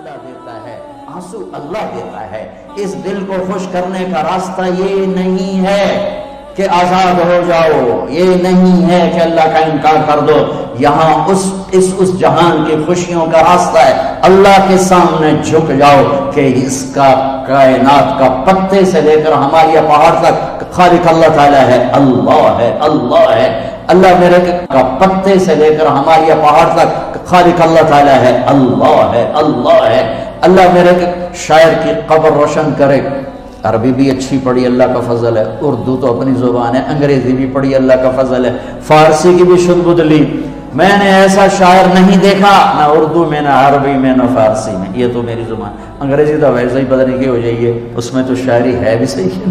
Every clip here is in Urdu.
اللہ دیتا ہے، آنسو اللہ دیتا ہے۔ اس دل کو خوش کرنے کا راستہ یہ نہیں ہے کہ آزاد ہو جاؤ، یہ نہیں ہے کہ اللہ کا انکار کر دو۔ یہاں اس جہان کی خوشیوں کا راستہ ہے، اللہ کے سامنے جھک جاؤ کہ اس کا کائنات کا پتے سے لے کر ہمارے پہاڑ تک خالق اللہ تعالیٰ ہے، اللہ ہے، اللہ ہے۔ اللہ میرے کا پتے سے لے کر ہمارے پہاڑ تک خالق اللہ تعالیٰ ہے، اللہ ہے، اللہ ہے۔ اللہ میرے شاعر کی قبر روشن کرے۔ عربی بھی اچھی پڑھی، اللہ کا فضل ہے، اردو تو اپنی زبان ہے، انگریزی بھی پڑھی، اللہ کا فضل ہے، فارسی کی بھی شد بدھ لی۔ میں نے ایسا شاعر نہیں دیکھا، نہ اردو میں، نہ عربی میں، نہ فارسی میں، یہ تو میری زبان۔ انگریزی تو ویسے ہی پتہ نہیں کی ہو جائیے، اس میں تو شاعری ہے بھی صحیح ہے۔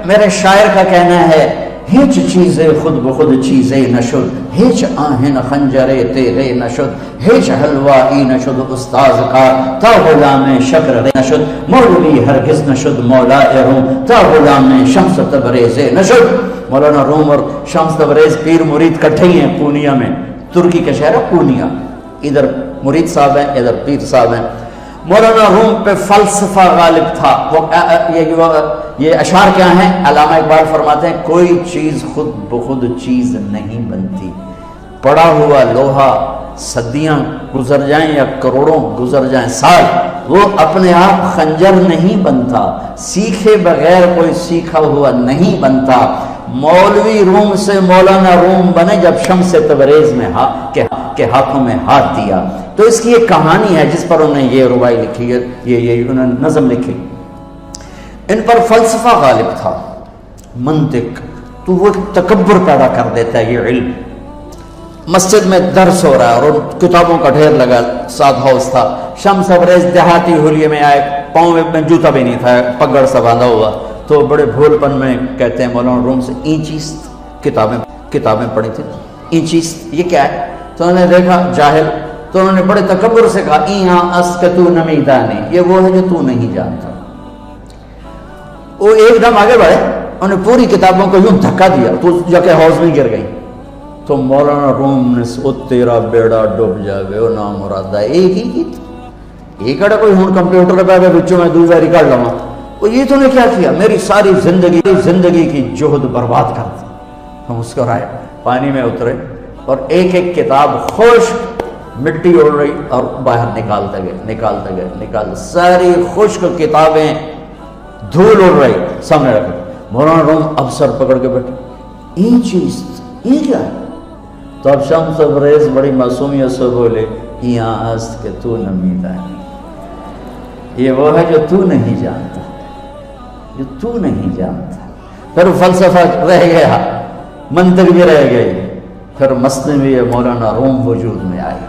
میرے شاعر کا کہنا ہے، ہیچ چیزیں خود بخود چیزیں نشد، ہیچ آہن خنجرے تیرے نشد، ہیچ حلوائی نشد استاذ کا تا غلام شکر نشد، مولوی ہرگز نشد مولا روم تا غلام شمس تبریز نشد۔ مولانا روم اور شمس تبریز پیر مرید کٹھے ہی ہیں پونیا میں، ترکی کا شہر ہے پونیا، ادھر مرید صاحب ہیں، ادھر پیر صاحب ہیں۔ مولانا روم پہ فلسفہ غالب تھا۔ یہ اشعار کیا ہیں؟ علامہ اقبال فرماتے ہیں، کوئی چیز خود بخود چیز نہیں بنتی، پڑا ہوا لوہا صدیاں گزر جائیں یا کروڑوں گزر جائیں سال، وہ اپنے آپ خنجر نہیں بنتا، سیکھے بغیر کوئی سیکھا ہوا نہیں بنتا۔ مولوی روم سے مولانا روم بنے جب شمس تبریز میں کے ہاتھوں میں ہاتھ دیا۔ تو اس کی ایک کہانی ہے جس پر انہوں نے یہ ربائی لکھی ہے، یہ انہوں نے نظم لکھی۔ ان پر فلسفہ غالب تھا، منطق، تو وہ تکبر پیدا کر دیتا ہے یہ علم۔ مسجد میں درس ہو رہا ہے اور کتابوں کا ڈھیر لگا، ساتھ ہاؤس تھا۔ شمس تبریز دیہاتی حلیے میں آئے، پاؤں میں جوتا بھی نہیں تھا، پگڑ سا باندھا ہوا، تو بڑے بھول پن میں کہتے ہیں مولانا روم سے، اینچیست کتابیں پڑھی تھی، اینچیست یہ کیا ہے؟ تو انہوں نے دیکھا جاہل، تو انہوں نے بڑے تکبر سے کہا، ایہاں اسکتو نمیدانی، یہ وہ ہے جو تو نہیں جانتا۔ وہ ایک دم آگے بڑھے، انہوں نے پوری کتابوں کو یوں دھکا دیا تو جا کے حوض میں گر گئی۔ تو مولانا روم نے او تیرا بیڑا ڈوب جاوے او نام مرادہ ایک ہی کی ایک اڑا کوئی ہون کمپیوٹر پہ بچوں میں دوسرا ریکارڈ لگا، وہ یہ تو نے کیا کیا، میری ساری زندگی کی جہد برباد کر دی۔ ہم مسکرائے، پانی میں اترے اور ایک ایک کتاب خشک مٹی اڑ رہی اور باہر نکالتے گئے ساری خشک کتابیں دھول اڑ رہی سامنے رکھ۔ مولانا روم اب سر پکڑ کے بیٹھے، یہ چیز یہ کیا ہے؟ تو اب شمس تبریز بڑی معصومیت سے بولے، یہاں است کہ تو نمیدانی، یہ وہ ہے جو تو نہیں جانتا، جو تو نہیں جانتا۔ پھر فلسفہ رہ گیا، منطق بھی رہ گئی، پھر مثنوی مولانا روم وجود میں آئی،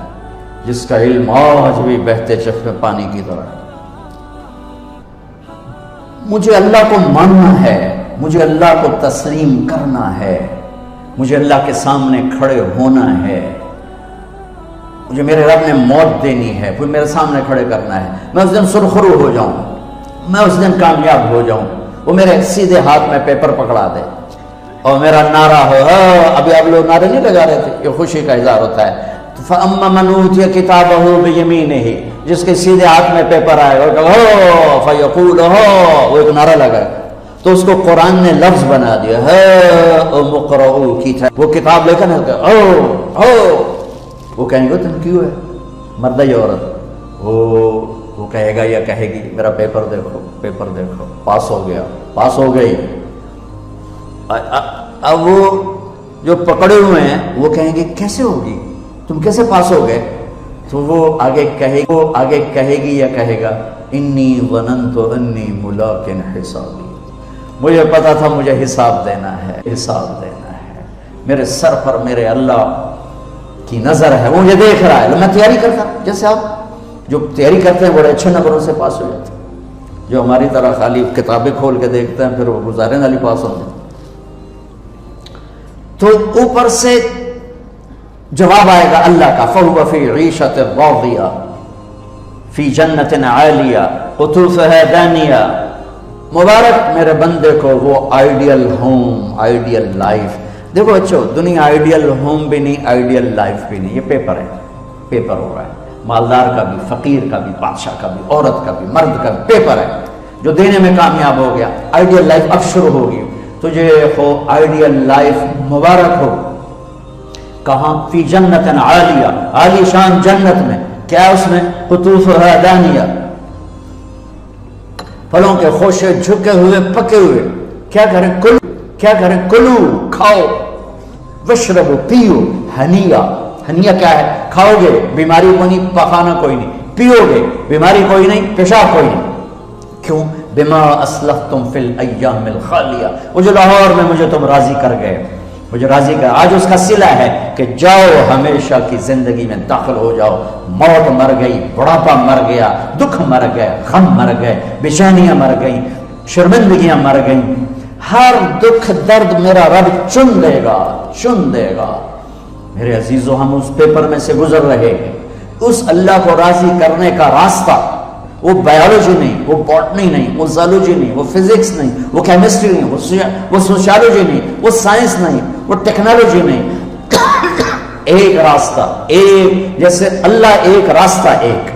جس کا علم آج بھی بہتے چشمے پانی کی طرح۔ مجھے اللہ کو ماننا ہے، مجھے اللہ کو تسلیم کرنا ہے، مجھے اللہ کے سامنے کھڑے ہونا ہے، مجھے میرے رب نے موت دینی ہے، پھر میرے سامنے کھڑے کرنا ہے، میں اس دن سرخرو ہو جاؤں، میں اس دن کامیاب ہو جاؤں، وہ میرے سیدھے ہاتھ میں پیپر پکڑا دے اور میرا نعرہ ہو۔ ابھی آپ لوگ نعرے نہیں لگا رہے تھے، یہ خوشی کا اظہار ہوتا ہے۔ فَأَمَّا مَنْ أُوتِيَ كِتَابَهُ بِيَمِينِهِ، جس کے سیدھے ہاتھ میں پیپر آئے گا فَيَقُولُ وہ ایک نعرہ لگائے، تو اس کو قرآن نے لفظ بنا دیا، مُقْرَؤُ کتاب، وہ کتاب لے کر وہ کہیں گے تم کیوں ہے مرد یا عورت، وہ کہے گا یا کہے گی میرا پیپر دیکھو، پاس ہو گیا، پاس ہو گئی۔ اب وہ جو پکڑے ہوئے ہیں وہ کہیں گے کیسے ہوگی، تم کیسے پاس ہو گئے؟ تو وہ آگے کہے گی یا کہے گا، انی ظننت انی ملاق حسابی، مجھے پتا تھا مجھے حساب دینا ہے، میرے سر پر میرے اللہ کی نظر ہے، وہ مجھے دیکھ رہا ہے۔ میں تیاری کرتا، جیسے آپ جو تیاری کرتے ہیں بڑے اچھے نمبروں سے پاس ہو جاتے ہیں، جو ہماری طرح خالی کتابیں کھول کے دیکھتے ہیں پھر وہ گزارے والی پاس ہوتے ہیں۔ تو اوپر سے جواب آئے گا اللہ کا، فَهُوَ فِي عِيشَةٍ رَاضِيَةٍ فِي جَنَّةٍ عَالِيَةٍ قُطُوفُهَا دَانِيَةٌ، مبارک میرے بندے کو وہ آئیڈیل ہوم، آئیڈیل لائف۔ دیکھو بچوں، دنیا آئیڈیل ہوم بھی نہیں، آئیڈیل لائف بھی نہیں، یہ پیپر ہے، پیپر ہو رہا ہے، مالدار کا بھی، فقیر کا بھی، بادشاہ کا بھی، عورت کا بھی، مرد کا بھی پیپر ہے۔ جو دینے میں کامیاب ہو گیا، آئیڈیل لائف اب شروع ہوگی، تجھے ہو آئیڈیل لائف مبارک ہو۔ کہاں؟ فی جنت عالیہ، عالی شان جنت میں، کیا اس میں؟ قطوفہا دانیہ، پھلوں کے خوشے جھکے ہوئے پکے ہوئے۔ کیا کریں؟ کلو، کیا کریں؟ کلو، کھاؤ، وشربو، پیو، ہنیا۔ ہنیا کیا ہے؟ کھاؤ گے بیماری کوئی نہیں، پخانہ کوئی نہیں، پیو گے بیماری کوئی نہیں، پیشاب کوئی نہیں۔ کیوں؟ بما اسلفتم فی الایام الخالیہ، وہ جو لاہور میں مجھے تم راضی کر گئے، مجھے راضی کر، آج اس کا صلہ ہے کہ جاؤ ہمیشہ کی زندگی میں داخل ہو جاؤ۔ موت مر گئی، بڑھاپا مر گیا، دکھ مر گئے، غم مر گئے، بے چینیاں مر گئیں، شرمندگیاں مر گئیں، ہر دکھ درد میرا رب چن دے گا، چن دے گا۔ میرے عزیزو، ہم اس پیپر میں سے گزر رہے ہیں۔ اس اللہ کو راضی کرنے کا راستہ، وہ بایولوجی نہیں، وہ باٹنی نہیں، وہ زالوجی نہیں، وہ فزکس نہیں، وہ کیمسٹری نہیں، وہ سوشیالوجی نہیں، وہ سائنس نہیں، وہ ٹیکنالوجی نہیں۔ ایک راستہ، ایک، جیسے اللہ ایک، راستہ ایک،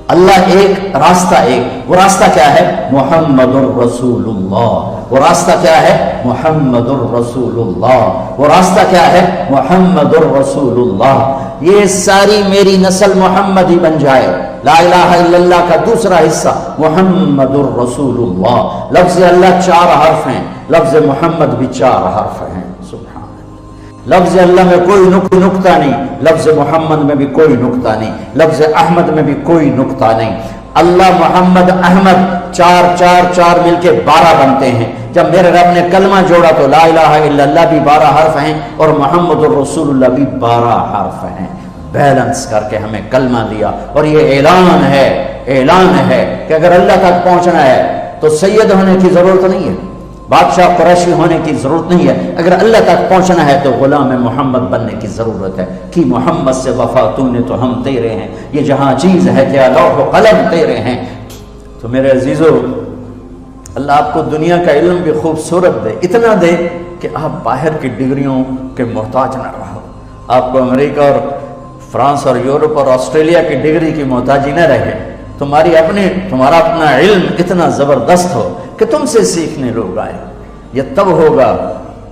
اللہ ایک، راستہ ایک۔ وہ راستہ کیا ہے؟ محمد الرسول اللہ۔ وہ راستہ کیا ہے؟ محمد الرسول اللہ۔ وہ راستہ کیا ہے؟ محمد الرسول اللہ۔ یہ ساری میری نسل محمدی بن جائے۔ لا الہ الا اللہ کا دوسرا حصہ محمد الرسول اللہ۔ لفظ اللہ 4 حرف ہیں، لفظ محمد بھی 4 حرف ہیں۔ سبحان اللہ۔ لفظ اللہ میں کوئی نقطہ نہیں، لفظ محمد میں بھی کوئی نقطہ نہیں، لفظ احمد میں بھی کوئی نقطہ نہیں۔ اللہ، محمد، احمد، 4 مل کے 12 بنتے ہیں۔ جب میرے رب نے کلمہ جوڑا تو لا الہ الا اللہ بھی 12 حرف ہیں اور محمد الرسول اللہ بھی 12 حرف ہیں۔ بیلنس کر کے ہمیں کلمہ دیا، اور یہ اعلان ہے کہ اگر اللہ تک پہنچنا ہے تو سید ہونے کی ضرورت نہیں ہے، بادشاہ قریشی ہونے کی ضرورت نہیں ہے۔ اگر اللہ تک پہنچنا ہے تو غلام محمد بننے کی ضرورت ہے۔ کہ محمد سے وفا تو نے تو ہم تیرے ہیں، یہ جہاں چیز ہے کیا لوح و قلم تیرے ہیں۔ تو میرے عزیزو، اللہ آپ کو دنیا کا علم بھی خوبصورت دے، اتنا دے کہ آپ باہر کی ڈگریوں کے محتاج نہ رہو، آپ کو امریکہ اور فرانس اور یورپ اور آسٹریلیا کی ڈگری کی محتاجی نہ رہے، تمہارا اپنا علم اتنا زبردست ہو کہ تم سے سیکھنے لوگ آئے۔ یہ تب ہوگا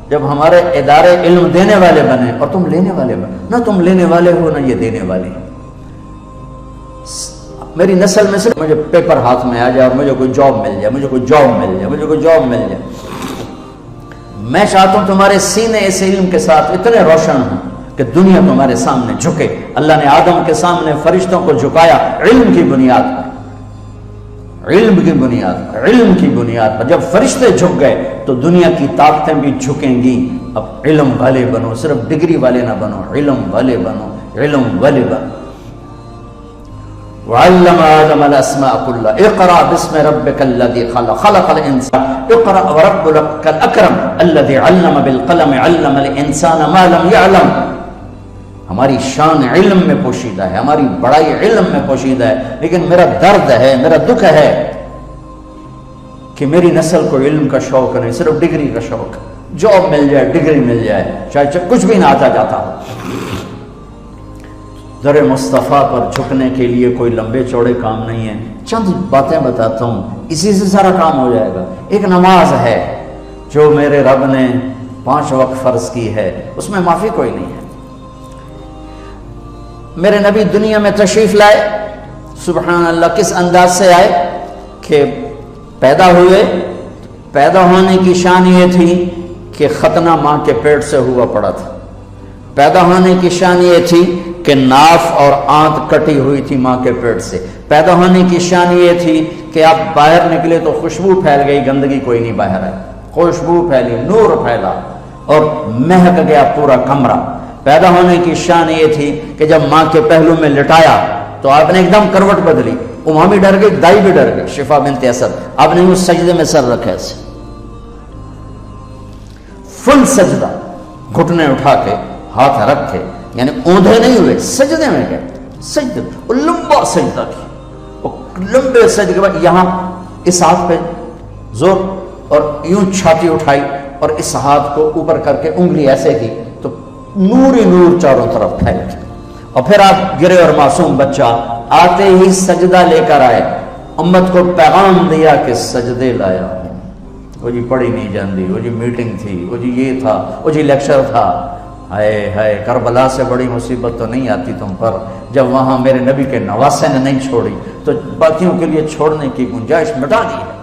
جب ہمارے ادارے علم دینے والے بنے اور تم لینے والے بنے، نہ تم لینے والے ہو نہ یہ دینے والے۔ میری نسل میں سے مجھے پیپر ہاتھ میں آ جائے اور مجھے کوئی جاب مل جائے، مجھے کوئی جاب مل جائے۔ میں چاہتا ہوں تمہارے سینے اس علم کے ساتھ اتنے روشن ہوں کہ دنیا تمہارے سامنے جھکے۔ اللہ نے آدم کے سامنے فرشتوں کو جھکایا علم کی بنیاد پر، علم کی بنیاد پر۔ جب فرشتے جھک گئے تو دنیا کی طاقتیں بھی جھکیں گی۔ اب علم والے بنو، صرف ڈگری والے نہ بنو، علم والے بنو۔ وعلم آدم الاسماء كلها اقرأ باسم ربك الذي خلق الانسان اقرأ وربك الاكرم الذي علم بالقلم علم الانسان ما لم يعلم۔ ہماری شان علم میں پوشیدہ ہے، ہماری بڑائی علم میں پوشیدہ ہے، لیکن میرا درد ہے، میرا دکھ ہے کہ میری نسل کو علم کا شوق نہیں، صرف ڈگری کا شوق۔ جاب مل جائے، ڈگری مل جائے، چاہے کچھ بھی نہ آتا جاتا ہو۔ در مصطفیٰ پر جھکنے کے لیے کوئی لمبے چوڑے کام نہیں ہیں، چند باتیں بتاتا ہوں، اسی سے سارا کام ہو جائے گا۔ ایک نماز ہے جو میرے رب نے 5 وقت فرض کی ہے، اس میں معافی کوئی نہیں ہے۔ میرے نبی دنیا میں تشریف لائے، سبحان اللہ، کس انداز سے آئے کہ پیدا ہوئے، پیدا ہونے کی شان یہ تھی کہ ختنہ ماں کے پیٹ سے ہوا پڑا تھا۔ پیدا ہونے کی شان یہ تھی کہ ناف اور آنت کٹی ہوئی تھی ماں کے پیٹ سے۔ پیدا ہونے کی شان یہ تھی کہ آپ باہر نکلے تو خوشبو پھیل گئی، گندگی کوئی نہیں باہر آئی، خوشبو پھیلی، نور پھیلا اور مہک گیا پورا کمرہ۔ پیدا ہونے کی شان یہ تھی کہ جب ماں کے پہلو میں لٹایا تو آپ نے ایک دم کروٹ بدلی، اماں بھی ڈر گئی، دائی بھی ڈر گئی، شفا بنت اسد۔ آپ نے اس سجدے میں سر رکھا ایسے، فل سجدہ، گھٹنے اٹھا کے ہاتھ رکھ کے، یعنی اوندھے نہیں ہوئے، سجدے میں گئے، سجدے، اور لمبا سجدہ کیا، اور لمبے سجدے کے بعد یہاں اس ہاتھ پہ زور اور یوں چھاتی اٹھائی اور اس ہاتھ کو اوپر کر کے انگلی ایسے کی تو نور ہی نور چاروں طرف پھیل گیا، اور پھر آپ گرے اور معصوم بچہ آتے ہی سجدہ لے کر آئے، امت کو پیغام دیا کہ سجدے لایا ہوں۔ وہ جی پڑھی نہیں جاندی، وہ جی میٹنگ تھی، وہ جی یہ تھا، وہ جی لیکچر تھا۔ ہائے ہائے، کربلا سے بڑی مصیبت تو نہیں آتی تم پر جب وہاں میرے نبی کے نواسے نے نہیں چھوڑی تو باقیوں کے لیے چھوڑنے کی گنجائش مٹا دی ہے۔